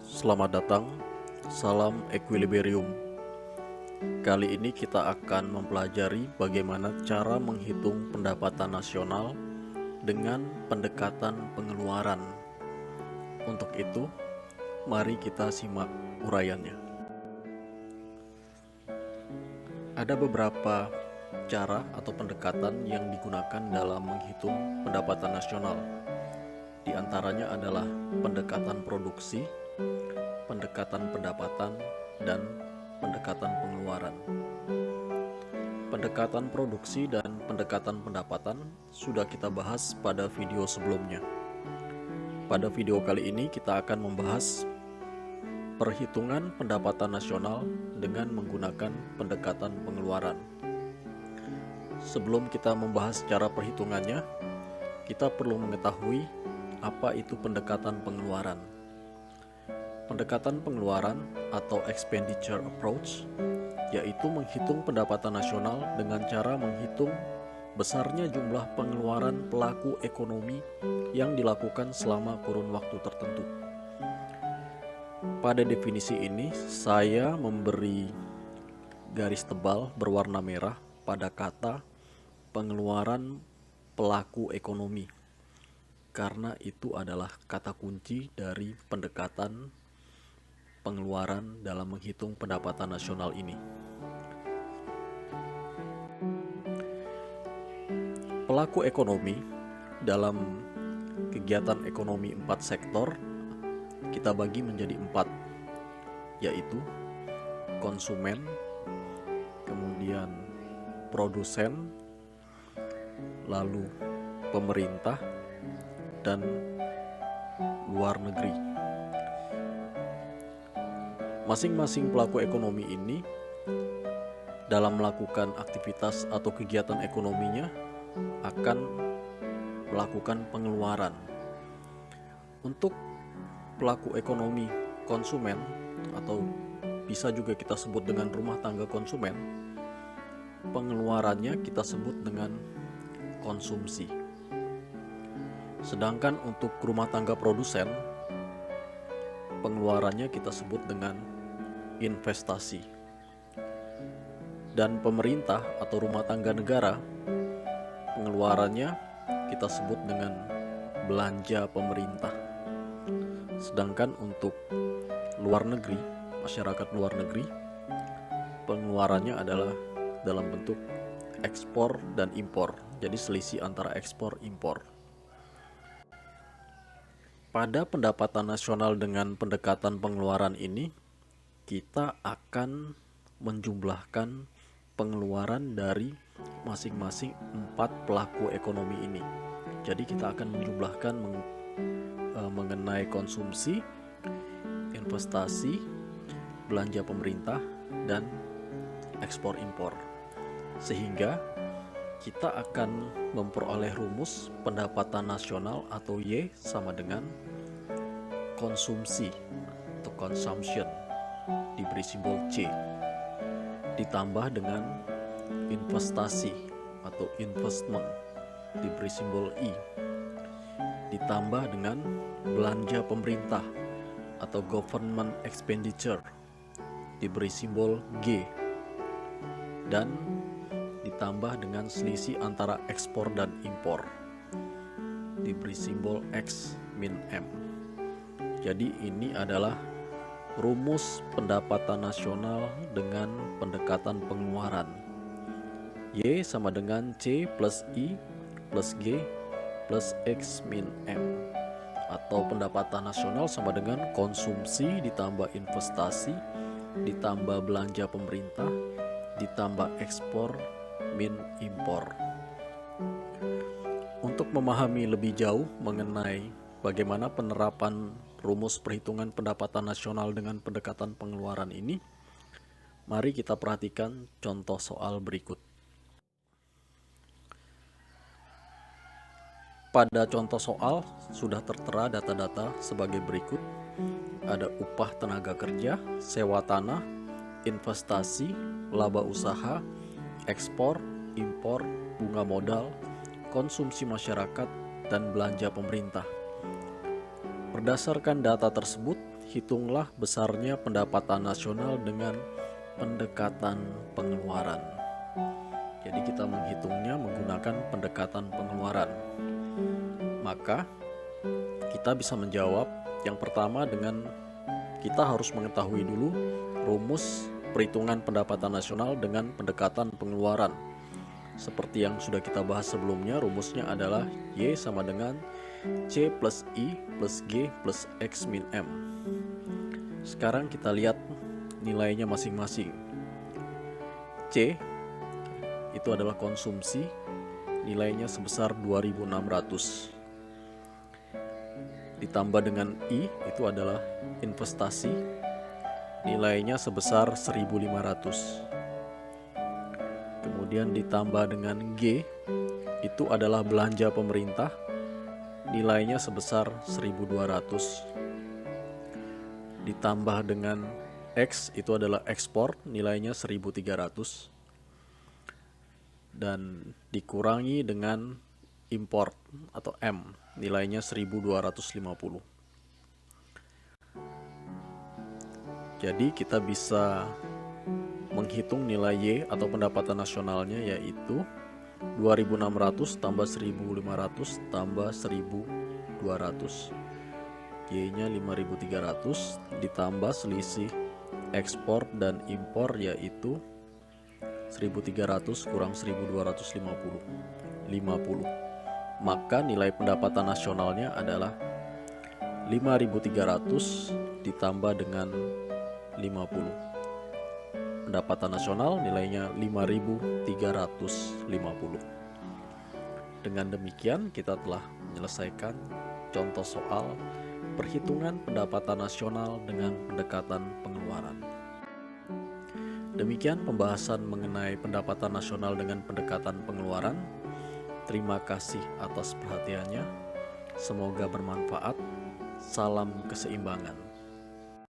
Selamat datang, salam equilibrium. Kali ini kita akan mempelajari bagaimana cara menghitung pendapatan nasional dengan pendekatan pengeluaran. Untuk itu, mari kita simak uraiannya. Ada beberapa cara atau pendekatan yang digunakan dalam menghitung pendapatan nasional. Di antaranya adalah pendekatan produksi, pendekatan pendapatan, dan pendekatan pengeluaran. Pendekatan produksi dan pendekatan pendapatan sudah kita bahas pada video sebelumnya. Pada video kali ini kita akan membahas perhitungan pendapatan nasional dengan menggunakan pendekatan pengeluaran. Sebelum kita membahas cara perhitungannya, kita perlu mengetahui apa itu pendekatan pengeluaran. Pendekatan pengeluaran atau expenditure approach yaitu menghitung pendapatan nasional dengan cara menghitung besarnya jumlah pengeluaran pelaku ekonomi yang dilakukan selama kurun waktu tertentu. Pada definisi ini, saya memberi garis tebal berwarna merah pada kata pengeluaran pelaku ekonomi, karena itu adalah kata kunci dari pendekatan pengeluaran dalam menghitung pendapatan nasional ini. Pelaku ekonomi dalam kegiatan ekonomi 4 sektor kita bagi menjadi 4, yaitu konsumen, kemudian produsen, lalu pemerintah, dan luar negeri. Masing-masing pelaku ekonomi ini dalam melakukan aktivitas atau kegiatan ekonominya akan melakukan pengeluaran. Untuk pelaku ekonomi konsumen atau bisa juga kita sebut dengan rumah tangga konsumen, pengeluarannya kita sebut dengan konsumsi. Sedangkan untuk rumah tangga produsen, pengeluarannya kita sebut dengan investasi. Dan pemerintah atau rumah tangga negara, pengeluarannya kita sebut dengan belanja pemerintah. Sedangkan untuk luar negeri, masyarakat luar negeri, pengeluarannya adalah dalam bentuk ekspor dan impor. Jadi selisih antara ekspor impor. Pada pendapatan nasional dengan pendekatan pengeluaran ini, kita akan menjumlahkan pengeluaran dari masing-masing 4 pelaku ekonomi ini. Jadi kita akan menjumlahkan mengenai konsumsi, investasi, belanja pemerintah, dan ekspor impor. Sehingga kita akan memperoleh rumus pendapatan nasional atau Y sama dengan konsumsi atau consumption diberi simbol C ditambah dengan investasi atau investment diberi simbol I ditambah dengan belanja pemerintah atau government expenditure diberi simbol G dan ditambah dengan selisih antara ekspor dan impor diberi simbol X min M. Jadi ini adalah rumus pendapatan nasional dengan pendekatan pengeluaran. Y sama dengan C plus I plus G plus X min M. Atau pendapatan nasional sama dengan konsumsi ditambah investasi ditambah belanja pemerintah ditambah ekspor min impor. Untuk memahami lebih jauh mengenai bagaimana penerapan rumus perhitungan pendapatan nasional dengan pendekatan pengeluaran ini, mari kita perhatikan contoh soal berikut. Pada contoh soal sudah tertera data-data sebagai berikut. Ada upah tenaga kerja, sewa tanah, investasi, laba usaha, ekspor, impor, bunga modal, konsumsi masyarakat, dan belanja pemerintah. Berdasarkan data tersebut, hitunglah besarnya pendapatan nasional dengan pendekatan pengeluaran. Jadi kita menghitungnya menggunakan pendekatan pengeluaran. Maka kita bisa menjawab yang pertama dengan kita harus mengetahui dulu rumus perhitungan pendapatan nasional dengan pendekatan pengeluaran. Seperti yang sudah kita bahas sebelumnya, rumusnya adalah Y sama dengan C plus I plus G plus X min M. Sekarang kita lihat nilainya masing-masing. C itu adalah konsumsi, nilainya sebesar 2.600. Ditambah dengan I itu adalah investasi, nilainya sebesar 1.500. Kemudian ditambah dengan G itu adalah belanja pemerintah, nilainya sebesar 1.200. Ditambah dengan X itu adalah ekspor, nilainya 1.300. Dan dikurangi dengan import atau M, nilainya 1.250. Jadi kita bisa menghitung nilai Y atau pendapatan nasionalnya, yaitu 2.600 tambah 1.500 tambah 1.200. Y-nya 5.300 ditambah selisih ekspor dan impor, yaitu 1.300 kurang 1.250, 50. Maka nilai pendapatan nasionalnya adalah 5.300 ditambah dengan 50. Pendapatan nasional nilainya 5.350. Dengan demikian kita telah menyelesaikan contoh soal perhitungan pendapatan nasional dengan pendekatan pengeluaran. Demikian pembahasan mengenai pendapatan nasional dengan pendekatan pengeluaran. Terima kasih atas perhatiannya. Semoga bermanfaat. Salam keseimbangan.